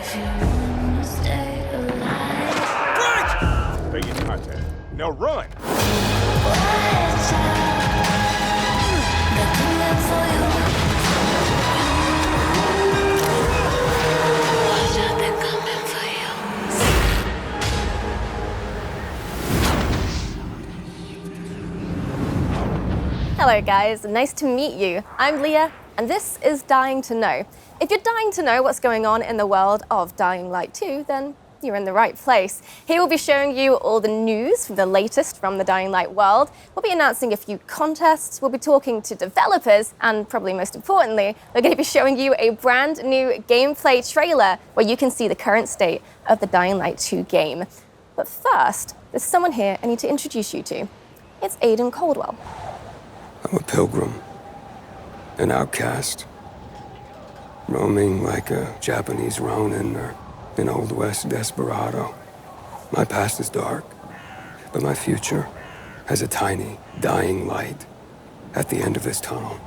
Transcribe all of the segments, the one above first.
Stay in contact. Now run! Hello guys, nice to meet you. I'm Leah, and this is Dying to Know. If you're dying to know what's going on in the world of Dying Light 2, then you're in the right place. Here we'll be showing you all the news from the latest from the Dying Light world. We'll be announcing a few contests, we'll be talking to developers, and probably most importantly, we're going to be showing you a brand new gameplay trailer where you can see the current state of the Dying Light 2 game. But first, there's someone here I need to introduce you to. It's Aiden Caldwell. I'm a pilgrim, an outcast, roaming like a Japanese Ronin or an Old West desperado. My past is dark, but my future has a tiny, dying light at the end of this tunnel.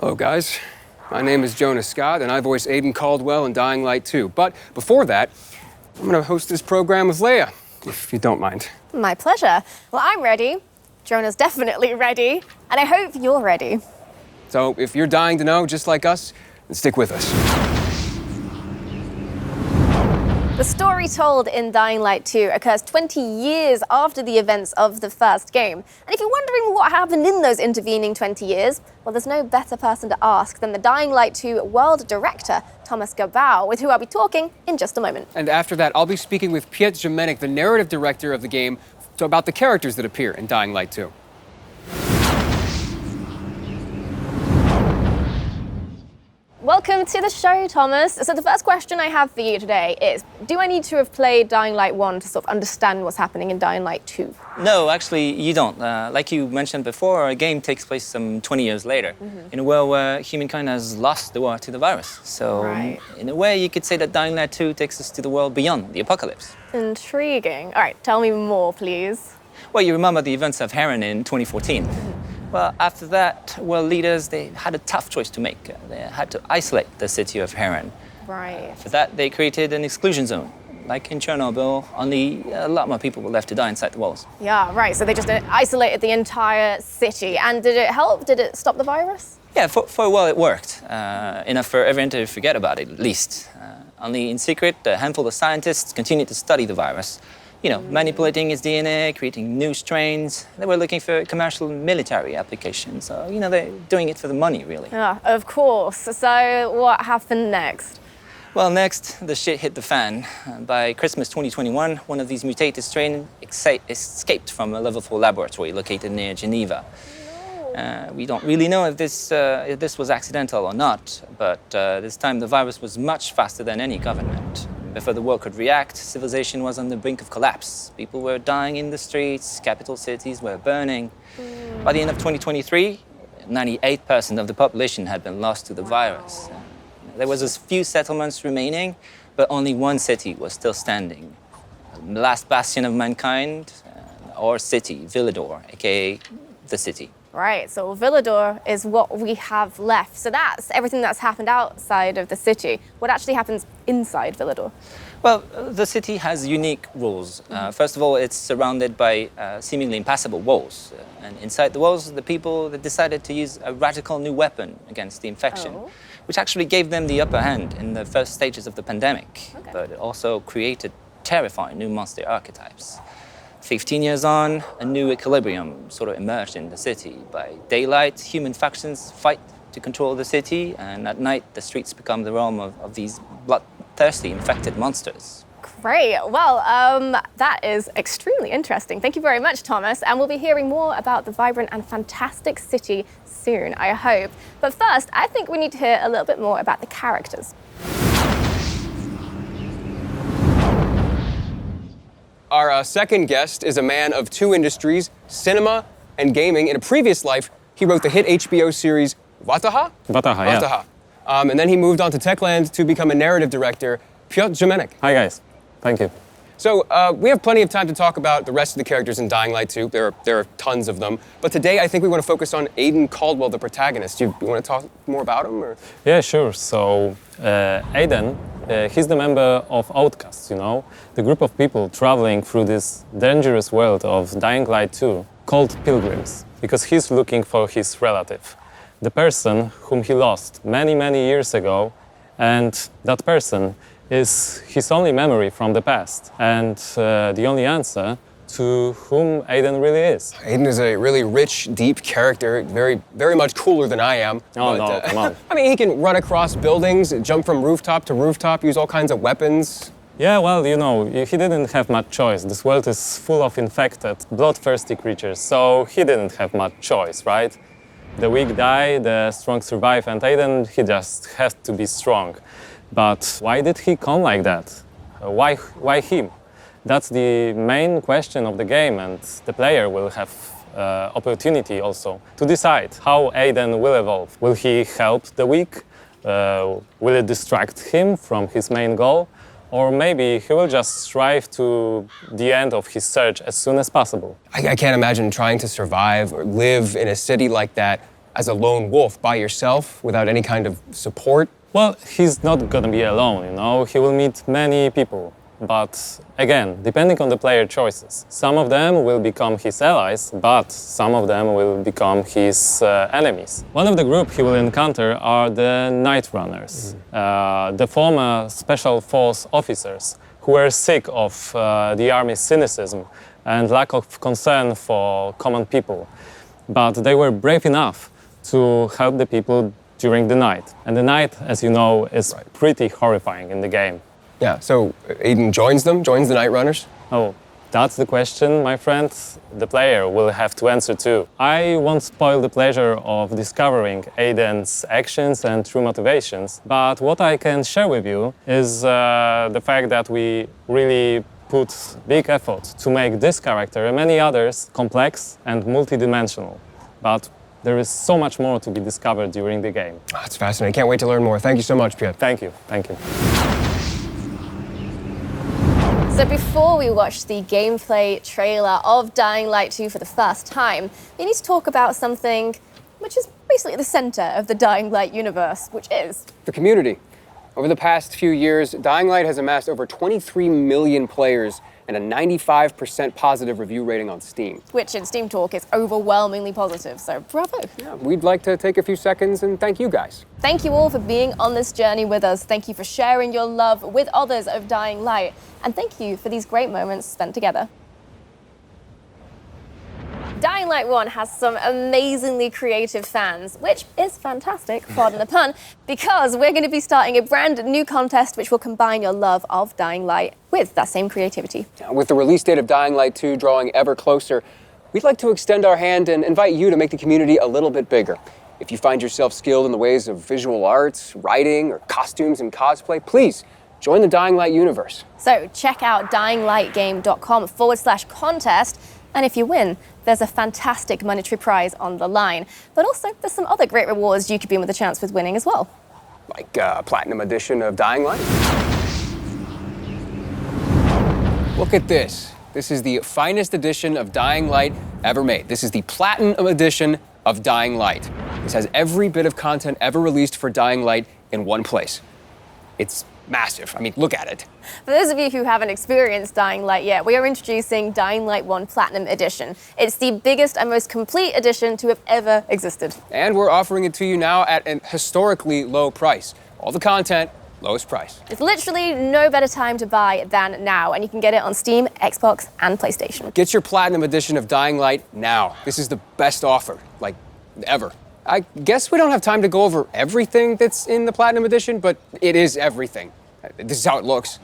Hello, guys. My name is Jonah Scott, and I voice Aiden Caldwell in Dying Light 2. But before that, I'm going to host this program with Leah, if you don't mind. My pleasure. Well, I'm ready. Jonah's definitely ready, and I hope you're ready. So if you're dying to know, just like us, then stick with us. The story told in Dying Light 2 occurs 20 years after the events of the first game. And if you're wondering what happened in those intervening 20 years, well, there's no better person to ask than the Dying Light 2 world director, Thomas Gabau, with who I'll be talking in just a moment. And after that, I'll be speaking with Piotr Jamenek, the narrative director of the game, about the characters that appear in Dying Light 2. Welcome to the show, Thomas. So the first question I have for you today is, do I need to have played Dying Light 1 to sort of understand what's happening in Dying Light 2? No, actually, you don't. Like you mentioned before, a game takes place some 20 years later, in a world where humankind has lost the war to the virus. So, in a way, you could say that Dying Light 2 takes us to the world beyond the apocalypse. Intriguing. All right, tell me more, please. Well, you remember the events of Heron in 2014. Well, after that, world leaders, they had a tough choice to make. They had to isolate the city of Heron. Right. For that, they created an exclusion zone. Like in Chernobyl, only a lot more people were left to die inside the walls. Yeah, right. So they just isolated the entire city. And did it help? Did it stop the virus? Yeah, for a while it worked. Enough for everyone to forget about it, at least. Only in secret, a handful of scientists continued to study the virus. You know, manipulating its DNA, creating new strains. They were looking for commercial and military applications. So, you know, they're doing it for the money, really. Yeah, of course. So what happened next? Well, next, the shit hit the fan. By Christmas 2021, one of these mutated strains escaped from a level 4 laboratory located near Geneva. We don't really know if this was accidental or not, but this time the virus was much faster than any government. Before the world could react, civilization was on the brink of collapse. People were dying in the streets, capital cities were burning. By the end of 2023, 98% of the population had been lost to the virus. There was a few settlements remaining, but only one city was still standing. The last bastion of mankind, our city, Villador, aka the city. Right, so Villador is what we have left. So that's everything that's happened outside of the city. What actually happens inside Villador? Well, the city has unique rules. First of all, it's surrounded by seemingly impassable walls. And inside the walls, the people decided to use a radical new weapon against the infection, which actually gave them the upper hand in the first stages of the pandemic. But it also created terrifying new monster archetypes. 15 years on, a new equilibrium sort of emerged in the city. By daylight, human factions fight to control the city, and at night, the streets become the realm of these bloodthirsty, infected monsters. Great. Well, that is extremely interesting. Thank you very much, Thomas. And we'll be hearing more about the vibrant and fantastic city soon, I hope. But first, I think we need to hear a little bit more about the characters. Our second guest is a man of two industries, cinema and gaming. In a previous life, he wrote the hit HBO series Vataha? Vataha, yeah. And then he moved on to Techland to become a narrative director. Piotr Jamenek. Hi, guys. Thank you. So we have plenty of time to talk about the rest of the characters in Dying Light 2. There are tons of them. But today I think we want to focus on Aiden Caldwell, the protagonist. You want to talk more about him? Or? Yeah, sure. So Aiden, he's the member of Outcasts, you know, the group of people traveling through this dangerous world of Dying Light 2 called pilgrims, because he's looking for his relative, the person whom he lost many, many years ago, and that person is his only memory from the past, and the only answer to whom Aiden really is. Aiden is a really rich, deep character, very much cooler than I am. Oh, no, come on. I mean, he can run across buildings, jump from rooftop to rooftop, use all kinds of weapons. Yeah, well, you know, he didn't have much choice. This world is full of infected, bloodthirsty creatures, so he didn't have much choice, right? The weak die, the strong survive, and Aiden, he just has to be strong. But why did he come like that? Why him? That's the main question of the game, and the player will have opportunity also to decide how Aiden will evolve. Will he help the weak? Will it distract him from his main goal? Or maybe he will just strive to the end of his search as soon as possible. I can't imagine trying to survive or live in a city like that as a lone wolf by yourself without any kind of support. Well, he's not gonna be alone, you know. He will meet many people. But again, depending on the player choices, some of them will become his allies, but some of them will become his enemies. One of the group he will encounter are the Night Runners, the former special force officers who were sick of the army's cynicism and lack of concern for common people. But they were brave enough to help the people during the night. And the night, as you know, is pretty horrifying in the game. Yeah, so Aiden joins them, joins the Night Runners? Oh, that's the question, my friend. The player will have to answer too. I won't spoil the pleasure of discovering Aiden's actions and true motivations, but what I can share with you is the fact that we really put big effort to make this character and many others complex and multidimensional. But there is so much more to be discovered during the game. Oh, that's fascinating. Can't wait to learn more. Thank you so much, Piet. Thank you. Thank you. So before we watch the gameplay trailer of Dying Light 2 for the first time, we need to talk about something which is basically at the center of the Dying Light universe, which is The community. Over the past few years, Dying Light has amassed over 23 million players and a 95% positive review rating on Steam. which in Steam Talk is overwhelmingly positive, so bravo. Yeah, we'd like to take a few seconds and thank you guys. Thank you all for being on this journey with us. Thank you for sharing your love with others of Dying Light. And thank you for these great moments spent together. Dying Light 1 has some amazingly creative fans, which is fantastic, pardon the pun, because we're going to be starting a brand new contest which will combine your love of Dying Light with that same creativity. With the release date of Dying Light 2 drawing ever closer, we'd like to extend our hand and invite you to make the community a little bit bigger. If you find yourself skilled in the ways of visual arts, writing, or costumes and cosplay, please join the Dying Light universe. So check out dyinglightgame.com/contest, and if you win, there's a fantastic monetary prize on the line. But also, there's some other great rewards you could be in with a chance with winning as well. Like Platinum Edition of Dying Light. Look at this. This is the finest edition of Dying Light ever made. This is the Platinum Edition of Dying Light. This has every bit of content ever released for Dying Light in one place. It's massive. I mean, look at it. For those of you who haven't experienced Dying Light yet, we are introducing Dying Light 1 Platinum Edition. It's the biggest and most complete edition to have ever existed. And we're offering it to you now at an historically low price. All the content, lowest price. There's literally no better time to buy than now, and you can get it on Steam, Xbox, and PlayStation. Get your Platinum Edition of Dying Light now. This is the best offer, like, ever. I guess we don't have time to go over everything that's in the Platinum Edition, but it is everything. This is how it looks.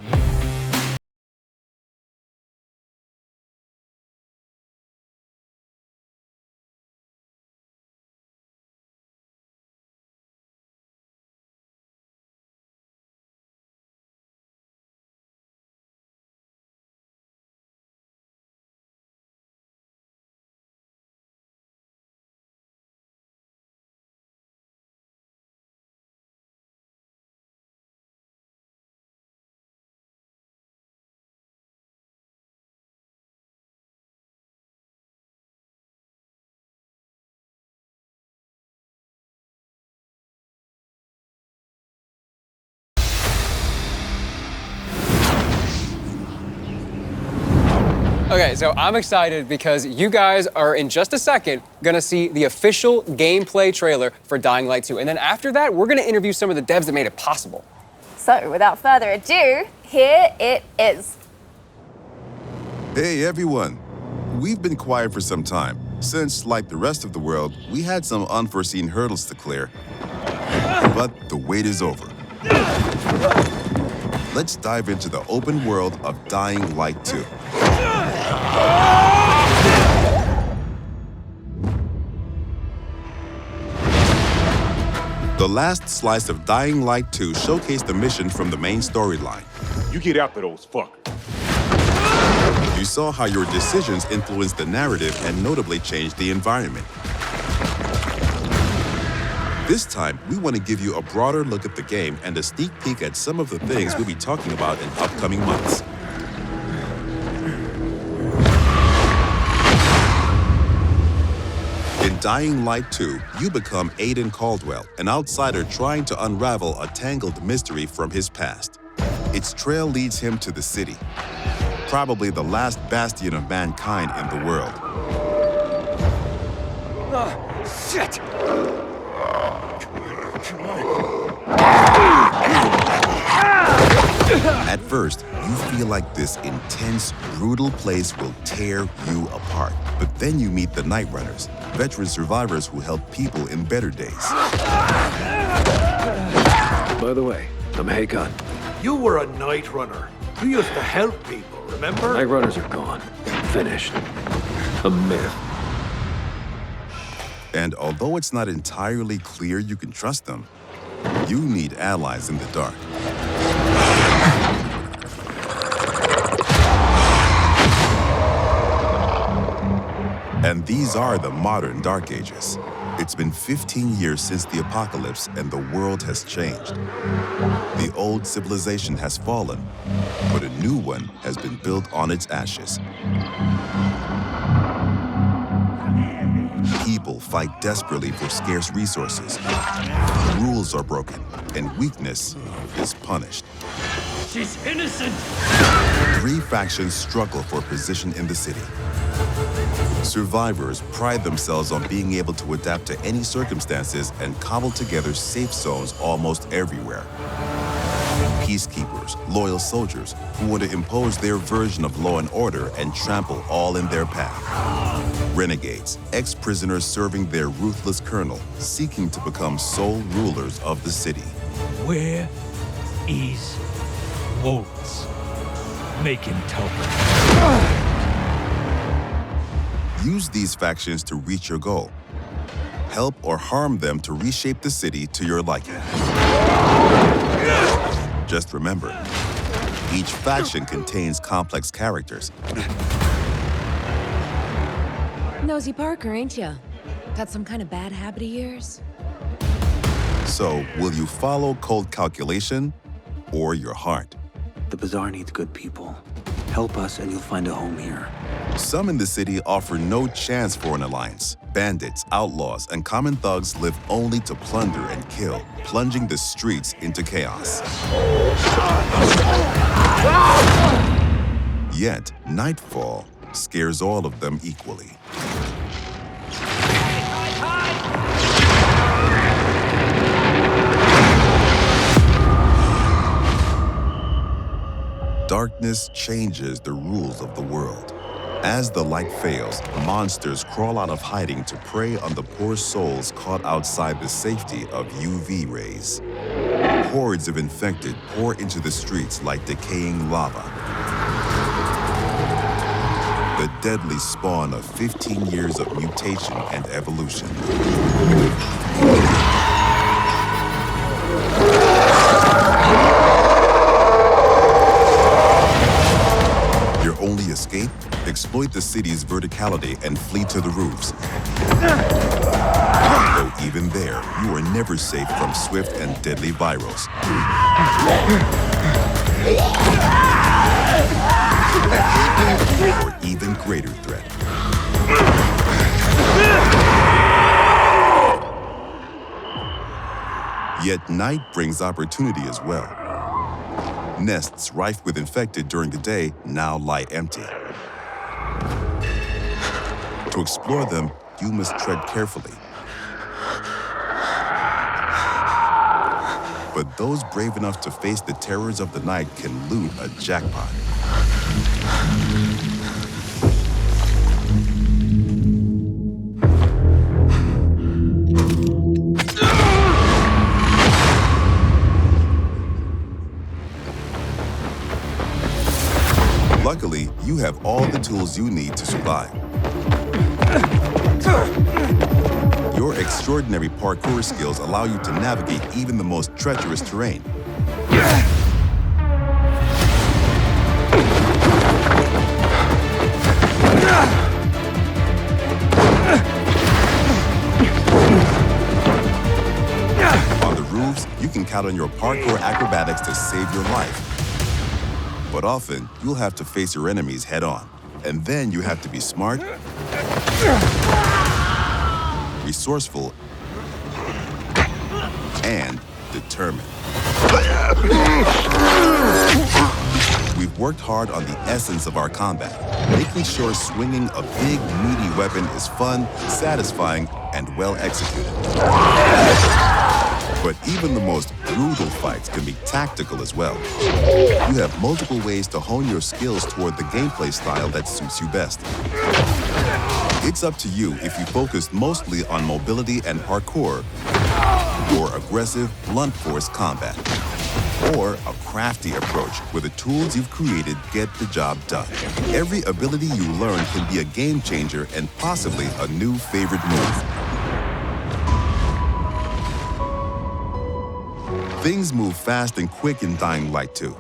Okay, so I'm excited because you guys are in just a second gonna see the official gameplay trailer for Dying Light 2. And then after that, we're gonna interview some of the devs that made it possible. So without further ado, here it is. Hey everyone! We've been quiet for some time, since, like the rest of the world, we had some unforeseen hurdles to clear. But the wait is over. Let's dive into the open world of Dying Light 2. The last slice of Dying Light 2 showcased the mission from the main storyline. You get after those fuckers. You saw how your decisions influenced the narrative and notably changed the environment. This time, we want to give you a broader look at the game and a sneak peek at some of the things we'll be talking about in upcoming months. In Dying Light 2, you become Aiden Caldwell, an outsider trying to unravel a tangled mystery from his past. Its trail leads him to the city, probably the last bastion of mankind in the world. Shit! At first, you feel like this intense, brutal place will tear you apart. But then you meet the Night Runners, veteran survivors who help people in better days. By the way, I'm Hakon. You were a night runner. You used to help people, remember? Night runners are gone. Finished. A myth. And although it's not entirely clear you can trust them, you need allies in the dark. And these are the modern Dark Ages. It's been 15 years since the apocalypse and the world has changed. The old civilization has fallen, but a new one has been built on its ashes. People fight desperately for scarce resources. Rules are broken, and weakness is punished. She's innocent! 3 factions struggle for position in the city. Survivors pride themselves on being able to adapt to any circumstances and cobble together safe zones almost everywhere. Peacekeepers, loyal soldiers who want to impose their version of law and order and trample all in their path. Renegades, ex-prisoners serving their ruthless colonel, seeking to become sole rulers of the city. Where is Wolves? Make him token. Use these factions to reach your goal. Help or harm them to reshape the city to your liking. Just remember, each faction contains complex characters. Nosy Parker, ain't ya? Got some kind of bad habit of yours? So, will you follow cold calculation or your heart? The Bazaar needs good people. Help us and you'll find a home here. Some in the city offer no chance for an alliance. Bandits, outlaws, and common thugs live only to plunder and kill, plunging the streets into chaos. Yet, nightfall scares all of them equally. Darkness changes the rules of the world. As the light fails, monsters crawl out of hiding to prey on the poor souls caught outside the safety of UV rays. Hordes of infected pour into the streets like decaying lava. The deadly spawn of 15 years of mutation and evolution. Your only escape? Exploit the city's verticality and flee to the roofs. Though even there, you are never safe from swift and deadly virals. Or even greater threat. Yet night brings opportunity as well. Nests rife with infected during the day now lie empty. To explore them, you must tread carefully. But those brave enough to face the terrors of the night can loot a jackpot. Luckily, you have all the tools you need to survive. Your extraordinary parkour skills allow you to navigate even the most treacherous terrain. On the roofs, you can count on your parkour acrobatics to save your life. But often, you'll have to face your enemies head-on. And then you have to be smart, resourceful, and determined. We've worked hard on the essence of our combat, making sure swinging a big, meaty weapon is fun, satisfying, and well executed. But even the most brutal fights can be tactical as well. You have multiple ways to hone your skills toward the gameplay style that suits you best. It's up to you if you focus mostly on mobility and parkour, or aggressive, blunt force combat, or a crafty approach where the tools you've created get the job done. Every ability you learn can be a game changer and possibly a new favorite move. Things move fast and quick in Dying Light 2.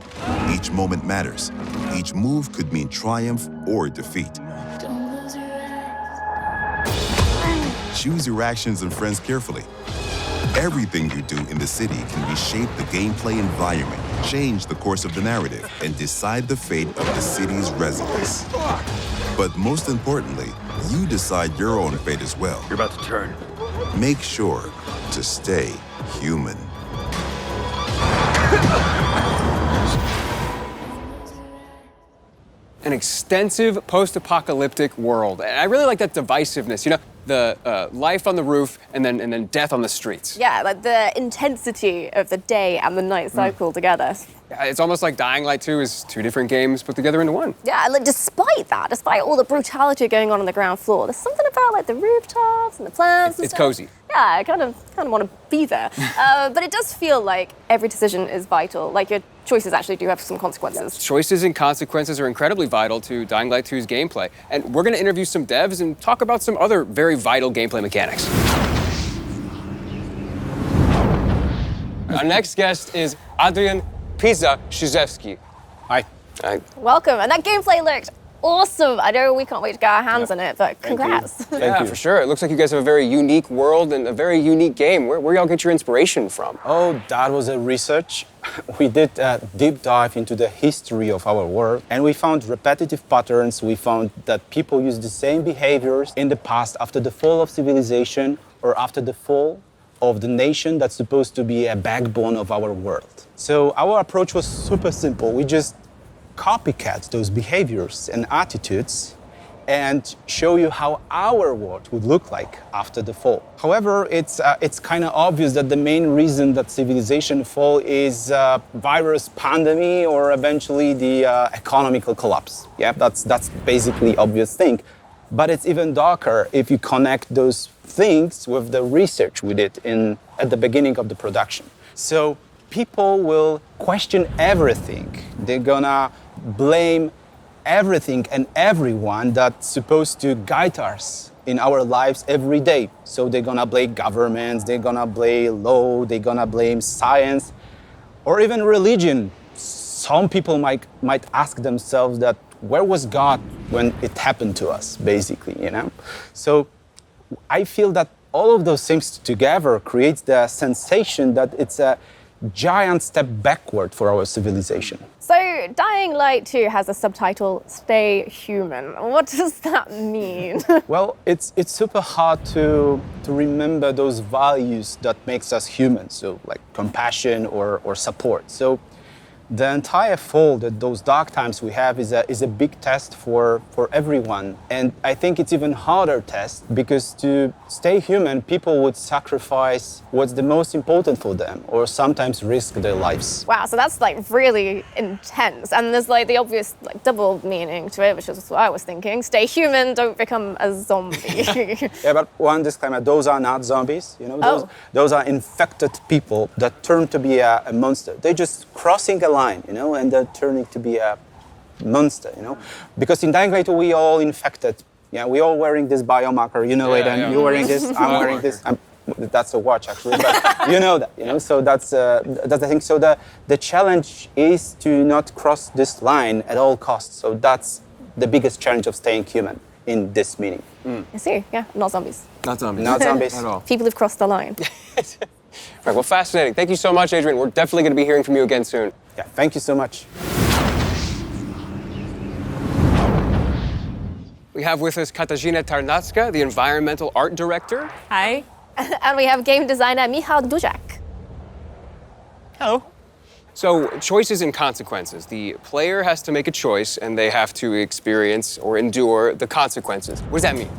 Each moment matters. Each move could mean triumph or defeat. Choose your actions and friends carefully. Everything you do in the city can reshape the gameplay environment, change the course of the narrative, and decide the fate of the city's residents. But most importantly, you decide your own fate as well. You're about to turn. Make sure to stay human. An extensive post-apocalyptic world. And I really like that divisiveness, you know, the life on the roof and then death on the streets. Yeah, like the intensity of the day and the night cycle together. Yeah, it's almost like Dying Light 2 is two different games put together into one. Yeah, like despite all the brutality going on the ground floor, there's something about like the rooftops and the plants. It's cozy. Yeah, I kind of want to be there. But it does feel like every decision is vital. Like your choices actually do have some consequences. Choices and consequences are incredibly vital to Dying Light 2's gameplay. And we're going to interview some devs and talk about some other very vital gameplay mechanics. Our next guest is Adrian Pizza-Shizewski. Hi. Hi. Welcome. And that gameplay looked awesome. I know we can't wait to get our hands on it, but congrats. Thank you. For sure. It looks like you guys have a very unique world and a very unique game. Where y'all get your inspiration from? Oh, that was a research. We did a deep dive into the history of our world, and we found repetitive patterns. We found that people use the same behaviors in the past after the fall of civilization or after the fall of the nation that's supposed to be a backbone of our world. So our approach was super simple. We just copycat those behaviors and attitudes and show you how our world would look like after the fall. However, it's kind of obvious that the main reason that civilization fall is virus pandemic or eventually the economical collapse. Yeah, that's basically obvious thing. But it's even darker if you connect those things with the research we did at the beginning of the production. So people will question everything. They're gonna blame everything and everyone that's supposed to guide us in our lives every day. So they're gonna blame governments, they're gonna blame law, they're gonna blame science, or even religion. Some people might ask themselves that, where was God when it happened to us, basically, you know? So I feel that all of those things together creates the sensation that it's a giant step backward for our civilization. So Dying Light 2 has a subtitle, Stay Human. What does that mean? Well, it's super hard to remember those values that makes us human, so like compassion or support. So The entire fall, those dark times we have, is a big test for everyone. And I think it's even harder test because to stay human, people would sacrifice what's the most important for them, or sometimes risk their lives. Wow, so that's like really intense. And there's like the obvious like double meaning to it, which is what I was thinking. Stay human, don't become a zombie. Yeah, but one disclaimer, those are not zombies, you know? Those are infected people that turn to be a monster. They're just crossing a line, you know, and they're turning to be a monster, you know? Because in Dying Light 2, we all infected. Yeah, we all wearing this biomarker, you know, Aiden, you're wearing this, I'm wearing this. That's a watch, actually, but you know that, you know, so that's the thing. So the challenge is to not cross this line at all costs. So that's the biggest challenge of staying human in this meaning. I see, yeah, not zombies. Not zombies. Not zombies. At all. People have crossed the line. Right, well, fascinating. Thank you so much, Adrian. We're definitely going to be hearing from you again soon. Yeah, thank you so much. We have with us Katarzyna Tarnacka, the environmental art director. Hi. And we have game designer Michał Duzak. Hello. So, choices and consequences. The player has to make a choice, and they have to experience or endure the consequences. What does that mean?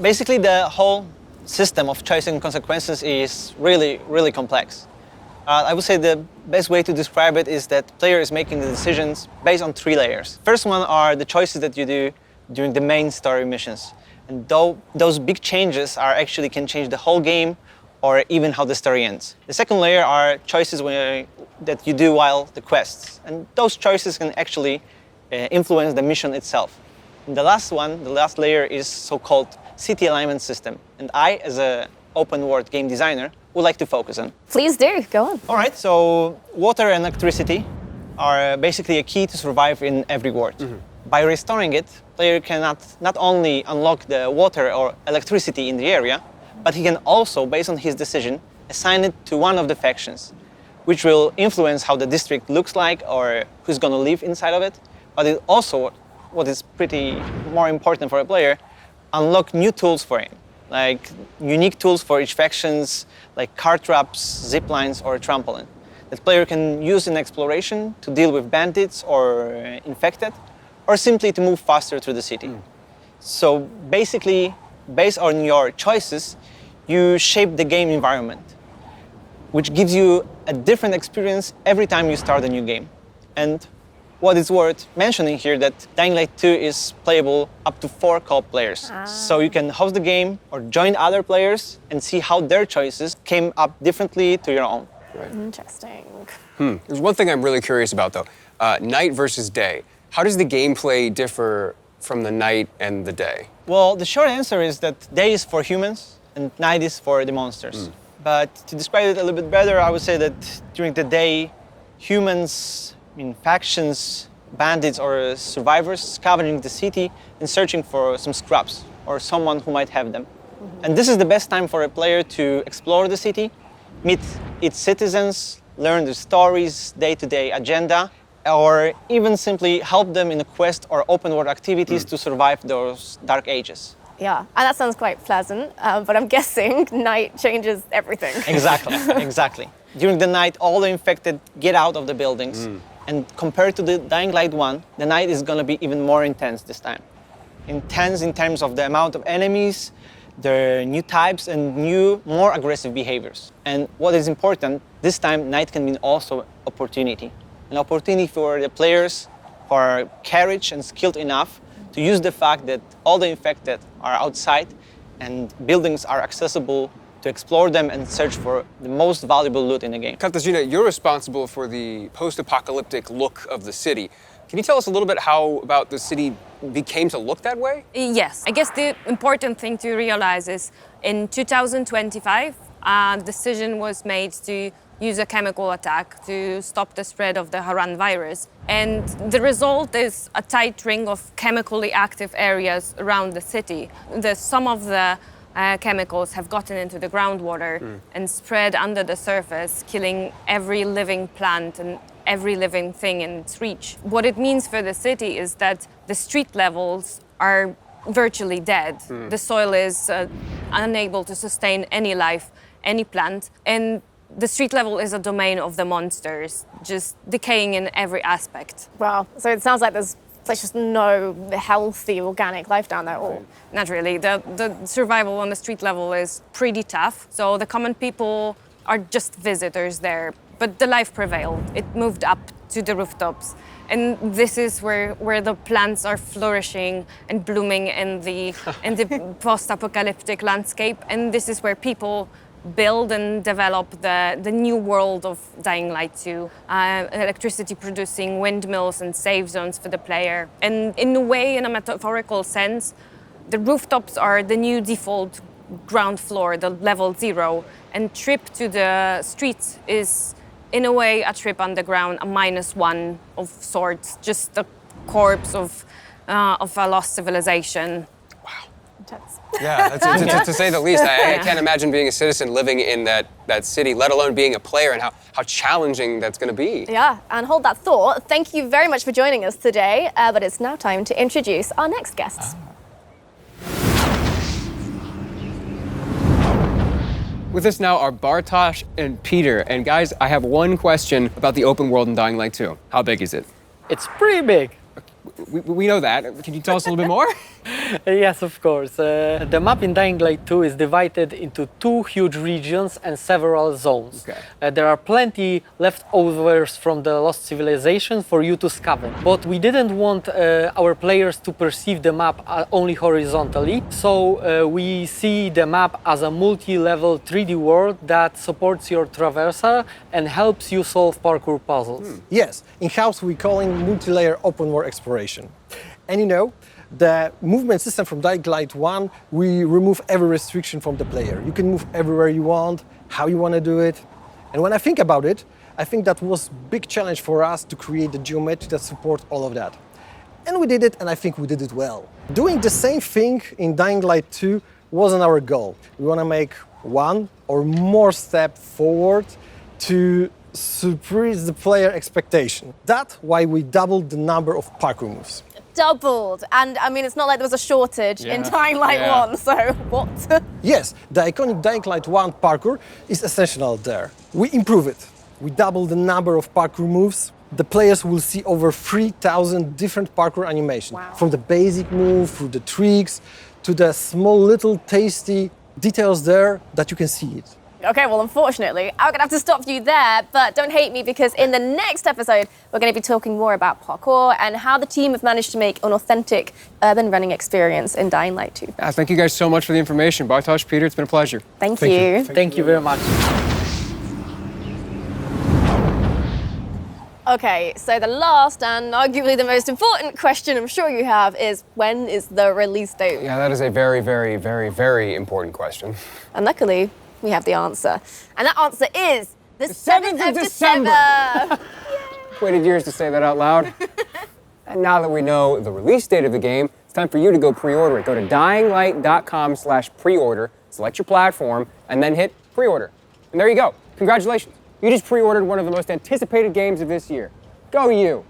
Basically, the whole system of choice and consequences is really, really complex. I would say the best way to describe it is that player is making the decisions based on 3 layers. First one are the choices that you do during the main story missions. And those big changes actually can change the whole game or even how the story ends. The second layer are choices that you do while the quests. And those choices can actually influence the mission itself. And the last one, the last layer, is so-called city alignment system. And I, as an open world game designer, would like to focus on. Please do, go on. All right, so water and electricity are basically a key to survive in every world. By restoring it, player can not only unlock the water or electricity in the area, but he can also, based on his decision, assign it to one of the factions, which will influence how the district looks like or who's going to live inside of it. But it also, what is pretty more important for a player, unlock new tools for him, like unique tools for each factions, like car traps, zip lines, or a trampoline, that player can use in exploration to deal with bandits or infected, or simply to move faster through the city. So basically, based on your choices, you shape the game environment, which gives you a different experience every time you start a new game. And what is worth mentioning here that Dying Light 2 is playable up to 4 co-op players. So you can host the game or join other players and see how their choices came up differently to your own. Right. Interesting. There's one thing I'm really curious about, though. Night versus day. How does the gameplay differ from the night and the day? Well, the short answer is that day is for humans and night is for the monsters. But to describe it a little bit better, I would say that during the day, humans, factions, bandits, or survivors scavenging the city and searching for some scraps or someone who might have them. And this is the best time for a player to explore the city, meet its citizens, learn their stories, day-to-day agenda, or even simply help them in a quest or open world activities to survive those dark ages. Yeah, and that sounds quite pleasant, but I'm guessing night changes everything. Exactly, exactly. During the night, all the infected get out of the buildings. And compared to the Dying Light 1, the night is going to be even more intense this time. Intense in terms of the amount of enemies, their new types, and new, more aggressive behaviors. And what is important, this time night can mean also opportunity. An opportunity for the players who are courage and skilled enough to use the fact that all the infected are outside and buildings are accessible to explore them and search for the most valuable loot in the game. Katarzyna, you're responsible for the post-apocalyptic look of the city. Can you tell us a little bit how about the city became to look that way? Yes. I guess the important thing to realize is in 2025, a decision was made to use a chemical attack to stop the spread of the Haran virus. And the result is a tight ring of chemically active areas around the city. Some of the chemicals have gotten into the groundwater and spread under the surface, killing every living plant and every living thing in its reach. What it means for the city is that the street levels are virtually dead. The soil is unable to sustain any life, any plant. And the street level is a domain of the monsters, just decaying in every aspect. Wow. So it sounds like there's just no healthy organic life down there at all. Not really. The survival on the street level is pretty tough. So the common people are just visitors there. But the life prevailed. It moved up to the rooftops. And this is where the plants are flourishing and blooming in the post-apocalyptic landscape. And this is where people build and develop the new world of Dying Light 2. Electricity producing windmills and safe zones for the player. And in a way, in a metaphorical sense, the rooftops are the new default ground floor, the level 0. And trip to the streets is, in a way, a trip underground, a -1 of sorts, just the corpse of a lost civilization. Yeah, to say the least. I can't imagine being a citizen living in that city, let alone being a player, and how challenging that's going to be. Yeah, and hold that thought. Thank you very much for joining us today, but it's now time to introduce our next guests. With us now are Bartosz and Peter. And guys, I have one question about the open world in Dying Light 2. How big is it? It's pretty big. We know that. Can you tell us a little bit more? Yes, of course. The map in Dying Light 2 is divided into 2 huge regions and several zones. Okay. There are plenty leftovers from the lost civilization for you to scavenge. But we didn't want our players to perceive the map only horizontally, so we see the map as a multi-level 3D world that supports your traversal and helps you solve parkour puzzles. Yes, in-house we call it multi-layer open world exploration. And you know, the movement system from Dying Light 1, we remove every restriction from the player. You can move everywhere you want, how you want to do it. And when I think about it, I think that was a big challenge for us to create the geometry that supports all of that. And we did it, and I think we did it well. Doing the same thing in Dying Light 2 wasn't our goal. We want to make one or more step forward to surprise the player expectation. That's why we doubled the number of parkour moves. Doubled. And I mean, it's not like there was a shortage in Dying Light 1, so what? Yes, the iconic Dying Light 1 parkour is essential there. We improve it. We double the number of parkour moves. The players will see over 3,000 different parkour animations. Wow. From the basic move, through the tricks, to the small little tasty details there that you can see it. Okay, well, unfortunately, I'm gonna have to stop you there, but don't hate me because in the next episode, we're gonna be talking more about parkour and how the team have managed to make an authentic urban running experience in Dying Light 2. Thank you guys so much for the information. Bartosz, Peter, it's been a pleasure. Thank you. Thank you very much. Okay, so the last and arguably the most important question I'm sure you have is, when is the release date? Yeah, that is a very, very, very, very important question. And luckily, we have the answer. And that answer is the 7th of December. Waited years to say that out loud. And now that we know the release date of the game, it's time for you to go pre-order it. Go to dyinglight.com/pre-order, select your platform, and then hit pre-order. And there you go. Congratulations. You just pre-ordered one of the most anticipated games of this year. Go you.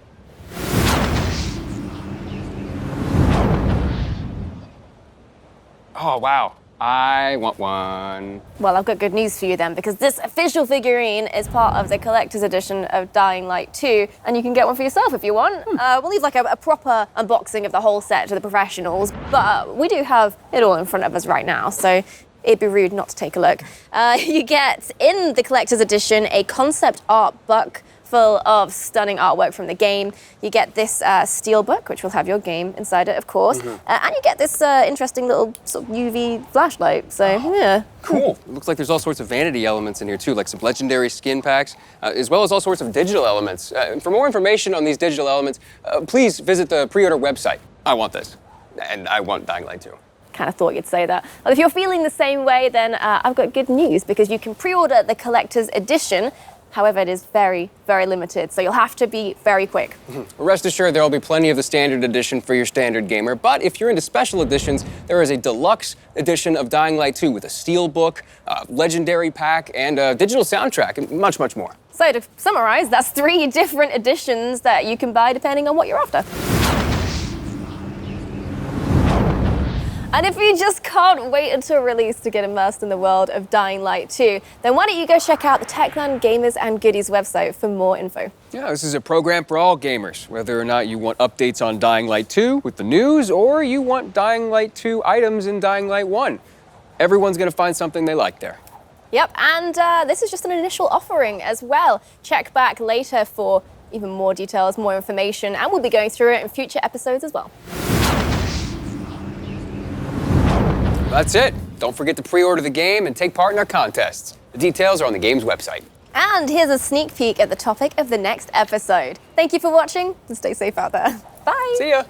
Oh, wow. I want one. Well, I've got good news for you then, because this official figurine is part of the collector's edition of Dying Light 2, and you can get one for yourself if you want. We'll leave like a proper unboxing of the whole set to the professionals, but we do have it all in front of us right now, so it'd be rude not to take a look. You get, in the collector's edition, a concept art book full of stunning artwork from the game. You get this steel book, which will have your game inside it, of course. And you get this interesting little sort of UV flashlight, so yeah. Cool. It looks like there's all sorts of vanity elements in here too, like some legendary skin packs, as well as all sorts of digital elements. For more information on these digital elements, please visit the pre-order website. I want this, and I want Dying Light 2. Kind of thought you'd say that. Well, if you're feeling the same way, then I've got good news, because you can pre-order the collector's edition. However, it is very, very limited, so you'll have to be very quick. Rest assured, there will be plenty of the standard edition for your standard gamer, but if you're into special editions, there is a deluxe edition of Dying Light 2 with a steel book, a legendary pack, and a digital soundtrack, and much, much more. So to summarize, that's 3 different editions that you can buy depending on what you're after. And if you just can't wait until release to get immersed in the world of Dying Light 2, then why don't you go check out the Techland Gamers and Goodies website for more info. Yeah, this is a program for all gamers, whether or not you want updates on Dying Light 2 with the news, or you want Dying Light 2 items in Dying Light 1. Everyone's gonna find something they like there. Yep, and this is just an initial offering as well. Check back later for even more details, more information, and we'll be going through it in future episodes as well. That's it. Don't forget to pre-order the game and take part in our contests. The details are on the game's website. And here's a sneak peek at the topic of the next episode. Thank you for watching, and stay safe out there. Bye. See ya.